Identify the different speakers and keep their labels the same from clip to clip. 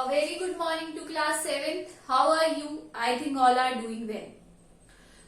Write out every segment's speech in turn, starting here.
Speaker 1: Very good morning to class 7th. How are you? I think all are doing well.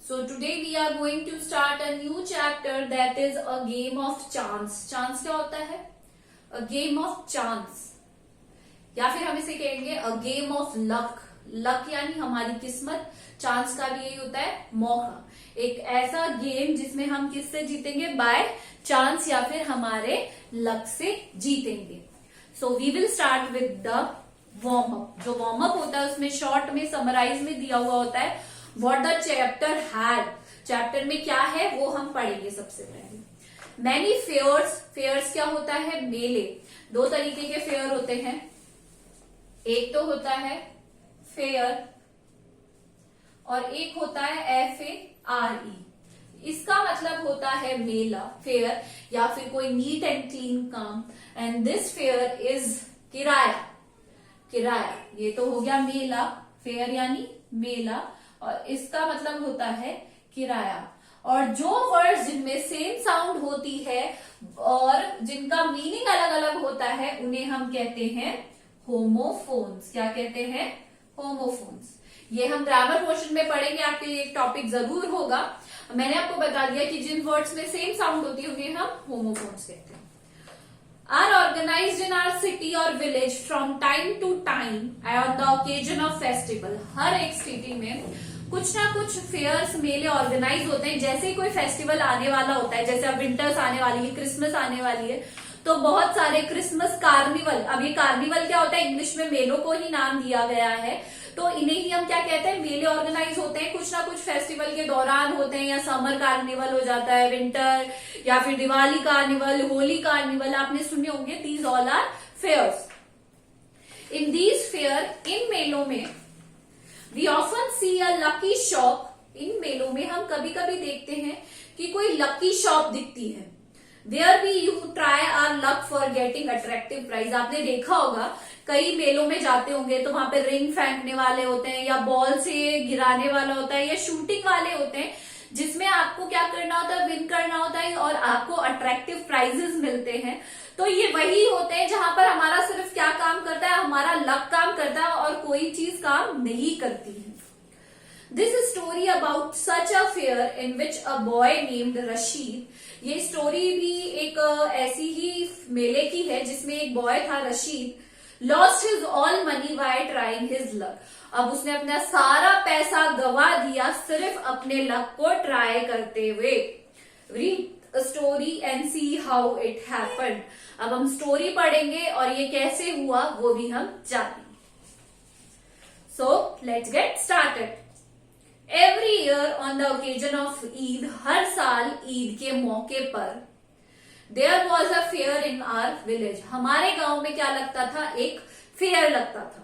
Speaker 1: So today we are going to start a new chapter that is a game of chance. Chance क्या होता है? A game of chance. या फिर हम इसे कहेंगे a game of luck. Luck यानी हमारी किस्मत. चांस का भी यही होता है मौका. एक ऐसा गेम जिसमें हम किससे जीतेंगे? बाय चांस या फिर हमारे लक से जीतेंगे. So we will start with the warm up. जो वार्म अप होता है उसमें शॉर्ट में समराइज में दिया हुआ होता है what the chapter had. Chapter में क्या है वो हम पढ़ेंगे. सबसे पहले मैनी फेयर्स. फेयर्स क्या होता है? मेले. दो तरीके के फेयर होते हैं. एक तो होता है फेयर और एक होता है FARE. इसका मतलब होता है मेला, फेयर, या फिर कोई नीट एंड क्लीन काम. एंड दिस फेयर इज किराया. किराया ये तो हो गया मेला. फेयर यानी मेला और इसका मतलब होता है किराया. और जो वर्ड्स जिनमें सेम साउंड होती है और जिनका मीनिंग अलग अलग होता है उन्हें हम कहते हैं होमोफोन्स. क्या कहते हैं? होमोफोन्स. ये हम ग्रामर पोर्शन में पढ़ेंगे. आपके लिए एक टॉपिक जरूर होगा. मैंने आपको बता दिया कि जिन वर्ड्स में सेम साउंड होती है उन्हें हम होमोफोन्स कहते हैं. Are organised in our city और village from time to time on the occasion of festival. हर एक सिटी में कुछ ना कुछ फेयर्स, मेले ऑर्गेनाइज होते हैं. जैसे ही कोई फेस्टिवल आने वाला होता है, जैसे अब विंटर्स आने वाली है, क्रिसमस आने वाली है, तो बहुत सारे क्रिसमस कार्निवल. अब ये कार्निवल क्या होता है? इंग्लिश में मेलों को ही नाम दिया गया है. तो इन्हें ही हम क्या कहते हैं? मेले ऑर्गेनाइज होते हैं. कुछ ना कुछ फेस्टिवल के दौरान होते हैं. या समर कार्निवल हो जाता है, विंटर, या फिर दिवाली कार्निवल, होली कार्निवल आपने सुने होंगे. These all are fairs. In these fair, इन मेलों में we often see a lucky shop. इन मेलों में हम कभी कभी देखते हैं कि कोई लकी शॉप दिखती है. Where we you try our luck for getting attractive prize. आपने देखा होगा कई मेलों में जाते होंगे तो वहां पे रिंग फेंकने वाले होते हैं, या बॉल से गिराने वाला होता है, या शूटिंग वाले होते हैं, जिसमें आपको क्या करना होता है? विन करना होता है और आपको अट्रैक्टिव प्राइजेस मिलते हैं. तो ये वही होते हैं जहां पर हमारा सिर्फ क्या काम करता है? हमारा लक काम करता है और कोई चीज काम नहीं करती है. This story about such a fair in which a boy named Rashid. ये स्टोरी भी एक ऐसी ही मेले की है जिसमें एक बॉय था Rashid. Lost his all money by trying his luck. अब उसने अपना सारा पैसा गवा दिया सिर्फ अपने लक को ट्राई करते हुए. Read story and see how it happened. अब हम स्टोरी पढ़ेंगे और ये कैसे हुआ वो भी हम जानेंगे. So let's get started. Every year on the occasion of Eid. हर साल ईद के मौके पर there was a fair in our village. हमारे गांव में क्या लगता था? एक फेयर लगता था.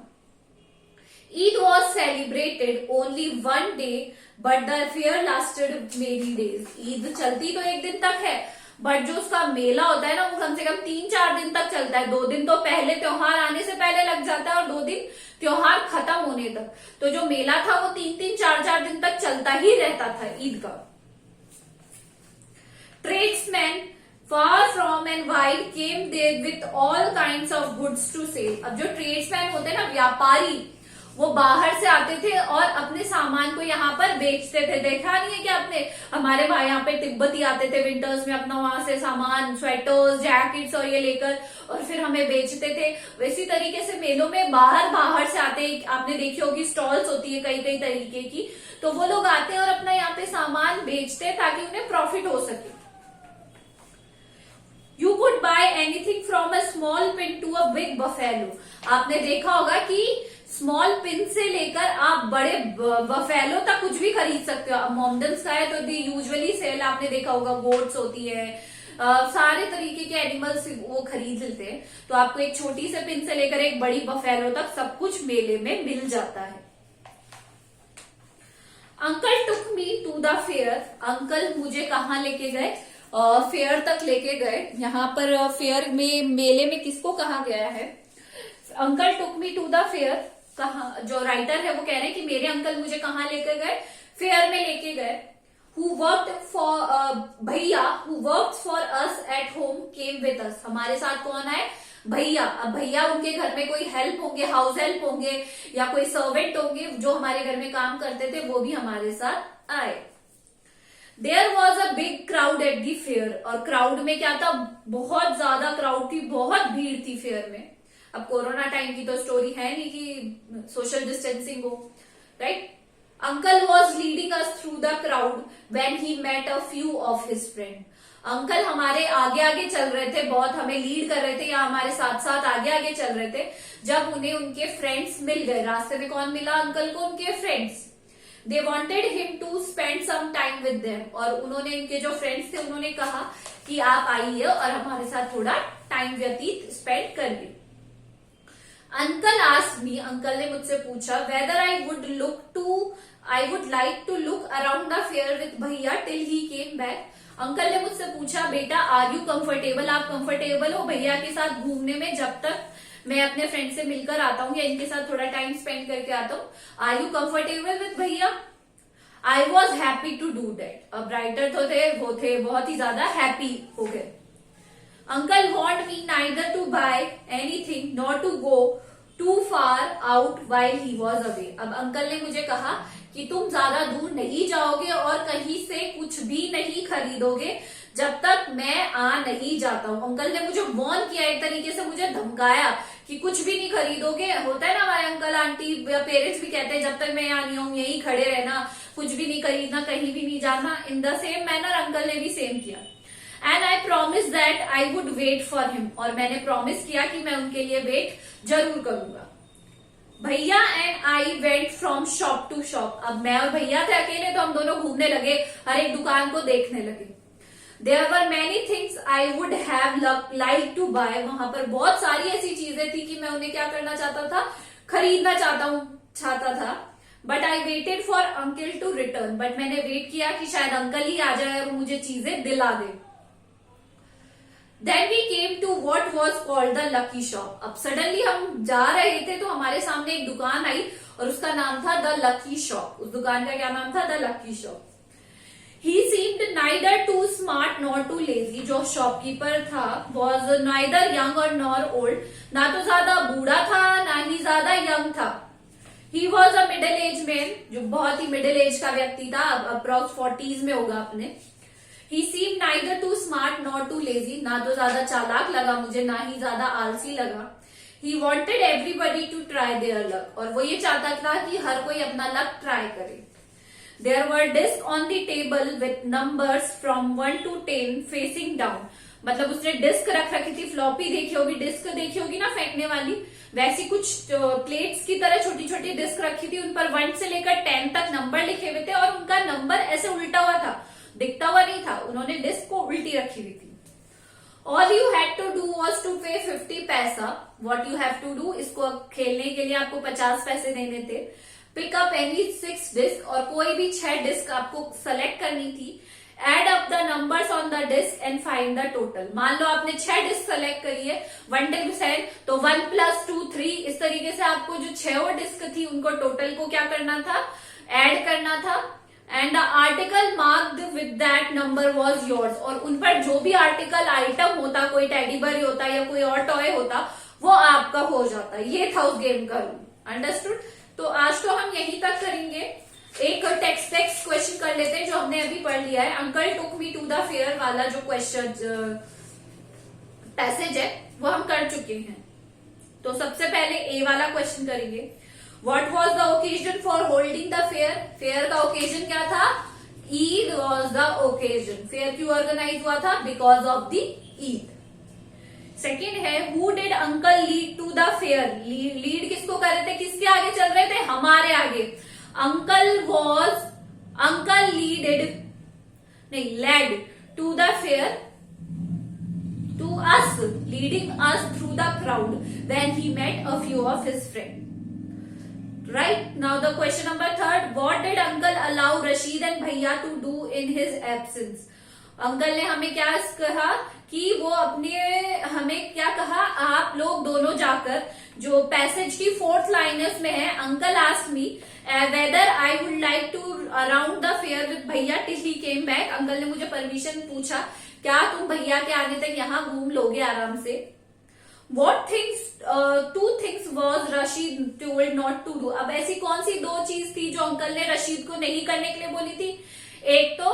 Speaker 1: Eid was celebrated only one day but the fair lasted many days. Eid चलती तो एक दिन तक है बट जो उसका मेला होता है ना वो कम से कम 3-4 दिन तक चलता है. 2 दिन तो पहले त्योहार आने से पहले लग जाता है और 2 दिन त्योहार खत्म होने तक. तो जो मेला था वो 3-3, 4-4 दिन तक चलता ही रहता था ईद का. Tradesman far from and wide came there with all kinds of goods to sell. अब जो ट्रेड्समैन होते हैं ना, व्यापारी, वो बाहर से आते थे और अपने सामान को यहाँ पर बेचते थे. देखा नहीं है क्या आपने? हमारे भाई यहाँ पे तिब्बती आते थे विंटर्स में अपना वहां से सामान, स्वेटर्स, जैकेट्स और ये लेकर और फिर हमें बेचते थे. वैसी तरीके से मेलों में बाहर से आते. आपने देखी होगी स्टॉल्स होती है कई कई तरीके की, तो वो लोग आते हैं और अपना यहाँ पे सामान बेचते हैं ताकि उन्हें प्रॉफिट हो सके. You could buy anything from a small pin to a big buffalo. आपने देखा होगा कि स्मॉल पिन से लेकर आप बड़े बफेलो तक कुछ भी खरीद सकते हो. मोमडन्स का है तो दी यूजुअली सेल. आपने देखा होगा गोट्स होती है, सारे तरीके के एनिमल्स वो खरीद लेते हैं. तो आपको एक छोटी से पिन से लेकर एक बड़ी बफेलो तक सब कुछ मेले में मिल जाता है. Uncle took me to the fair. Uncle मुझे कहाँ लेके गए? फेयर तक लेके गए. यहाँ पर फेयर में, मेले में किसको कहा गया है? Uncle took me to the fair. कहा, जो राइटर है वो कह रहे हैं कि मेरे अंकल मुझे कहाँ लेकर गए? फेयर में लेके गए. हु वर्कड फॉर भैया who works for us at home came with us. हमारे साथ कौन आए? भैया, अब भैया उनके घर में कोई हेल्प होंगे, हाउस हेल्प होंगे या कोई सर्वेंट होंगे जो हमारे घर में काम करते थे, वो भी हमारे साथ आए। There was a big crowd at the fair, और क्राउड में क्या था, बहुत ज्यादा क्राउड थी, बहुत भीड़ थी फेयर में। अब कोरोना टाइम की तो स्टोरी है नहीं कि सोशल डिस्टेंसिंग हो, right. Uncle was leading us through the crowd when he met a few of his friend. Uncle हमारे आगे आगे चल रहे थे, बहुत हमें लीड कर रहे थे या हमारे साथ साथ आगे आगे चल रहे थे, जब उन्हें उनके फ्रेंड्स मिल गए। रास्ते में कौन मिला अंकल को? उनके friends. They wanted him to spend some time with them, और उन्होंने, इनके जो फ्रेंड्स थे, उन्होंने कहा कि आप आइए और हमारे साथ थोड़ा टाइम व्यतीत स्पेंड करिए। अंकल आस्क्ड मी, अंकल ने मुझसे पूछा, whether I would like to look around the fair with भैया till he came back. Uncle ने मुझसे पूछा, बेटा आर यू कंफर्टेबल, आप कंफर्टेबल हो भैया के साथ घूमने में, जब तक मैं अपने फ्रेंड से मिलकर आता हूँ या इनके साथ थोड़ा टाइम स्पेंड करके आता हूँ, आर यू कंफर्टेबल विद भैया? I was happy to do that. अब राइटर तो थे, वो थे बहुत ही ज्यादा हैप्पी हो गए। Uncle warned me neither to buy anything nor to go too far out while he was away. अब अंकल ने मुझे कहा कि तुम ज्यादा दूर नहीं जाओगे और कहीं से कुछ भी नहीं खरीदोगे जब तक मैं आ नहीं जाता हूँ। अंकल ने मुझे वॉर्न किया, एक तरीके से मुझे धमकाया कि कुछ भी नहीं खरीदोगे। होता है ना, हमारे अंकल आंटी या पेरेंट्स भी कहते हैं जब तक मैं यहाँ नहीं हूँ यहीं खड़े रहना, कुछ भी नहीं खरीदना, कहीं भी नहीं जाना। In the same manner uncle ने भी सेम किया। And I promise that I would wait for him, और मैंने प्रॉमिस किया कि मैं उनके लिए वेट जरूर करूंगा। भैया and I went from shop to shop. अब मैं और भैया थे अकेले, तो हम दोनों घूमने लगे, हर एक दुकान को देखने लगे। There were many things I would have like to buy. वहां पर बहुत सारी ऐसी चीजें थी कि मैं उन्हें क्या करना चाहता था, खरीदना चाहता था। But I waited for uncle to return, but मैंने वेट किया कि शायद अंकल ही आ जाए और मुझे चीजें दिला दे। Then we came to what was called the lucky shop. अब सडनली हम जा रहे थे तो हमारे सामने एक दुकान आई और उसका नाम था द लकी शॉप। उस दुकान का क्या नाम था? The lucky shop. He seemed neither too smart nor too lazy. जो शॉपकीपर था was neither young or nor old. ना तो ज्यादा बूढ़ा था ना ही ज्यादा यंग था। He was a middle aged man, जो बहुत ही मिडिल एज का व्यक्ति था, अप्रॉक्स 40s में होगा अपने। He seemed neither too smart nor too lazy. ना तो ज्यादा चालाक लगा मुझे, ना ही ज्यादा आलसी लगा। He wanted everybody to try their luck. और वो ये चाहता था कि हर कोई अपना लक ट्राई करे। There were discs on the table with numbers from 1 to 10 facing down. मतलब उसने डिस्क रख रखी थी, फ्लॉपी देखी होगी, डिस्क देखी होगी ना फेंकने वाली, वैसी कुछ प्लेट्स की तरह छोटी छोटी डिस्क रखी थी। उन पर 1 से लेकर 10 तक नंबर लिखे हुए थे और उनका नंबर ऐसे उल्टा हुआ था, दिखता हुआ नहीं था। उन्होंने डिस्क को उल्टी रखी हुई थी। All you had to do was to pay 50 पैसा। What you have to do, इसको खेलने के लिए आपको 50 पैसे देने थे। Pick up any 6 डिस्क, और कोई भी 6 डिस्क आपको सेलेक्ट करनी थी। Add up the numbers on the disc and find the total। मान लो आपने 6 डिस्क सेलेक्ट करी है, 1 डिस्क है तो 1 + 2 3, इस तरीके से आपको जो 6 डिस्क थी उनको टोटल को क्या करना था, ऐड करना था। And the article marked with that number was yours, और उन पर जो भी आर्टिकल आइटम होता, कोई टेडी बेयर होता या कोई और टॉय होता, वो आपका हो जाता। ये था उस गेम का रूल। अंडरस्टूड? तो आज तो हम यहीं तक करेंगे। एक टेक्स्ट क्वेश्चन कर लेते हैं जो हमने अभी पढ़ लिया है। Uncle took me to the fair वाला जो क्वेश्चन पैसेज है वो हम कर चुके हैं। तो सबसे पहले ए वाला क्वेश्चन करेंगे। What was the occasion for holding the fair? Fair का ओकेजन क्या था? Eid was the occasion. Fair क्यों ऑर्गेनाइज हुआ था? Because of the Eid. Second है, who did uncle lead to the fair? Lead किसको कर रहे थे? किसके आगे चल रहे थे? हमारे आगे। uncle led to the fair to us, leading us through the crowd when he met a few of his friends. Right, now the question number 3, what did uncle allow Rashid and भैया to do in his absence? Uncle ने हमें क्या कहा कि वो हमें क्या कहा, आप लोग दोनों जाकर, जो पैसेज की 4th लाइन में है, uncle asked me whether I would like to around the fair with भैया till he came back. Uncle ने मुझे परमिशन पूछा, क्या तुम भैया के आने तक यहाँ घूम लोगे आराम से? What things, two things was Rashid told not to do. अब ऐसी कौन सी दो चीज थी जो अंकल ने रशीद को नहीं करने के लिए बोली थी? एक तो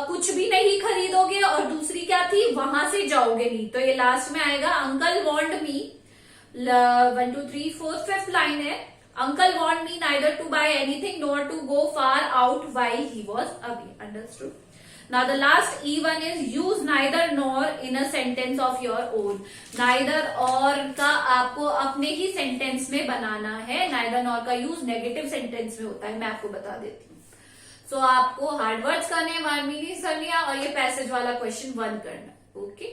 Speaker 1: कुछ भी नहीं खरीदोगे और दूसरी क्या थी, वहां से जाओगे नहीं. तो ये लास्ट में आएगा. Uncle want me, 1 2 3 4 5th line है. Uncle want me neither to buy anything nor to go far out while he was away. Understood. Now the last E1 is use neither nor in a sentence of your own. Neither और का आपको अपने ही sentence में बनाना है. neither nor का use negative sentence में होता है, मैं आपको बता देती हूँ. सो आपको हार्ड वर्ड्स करने, 1 मिनट करनी और ये पैसेज वाला क्वेश्चन 1 करना. Okay,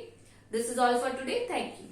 Speaker 1: this is all for today. Thank you.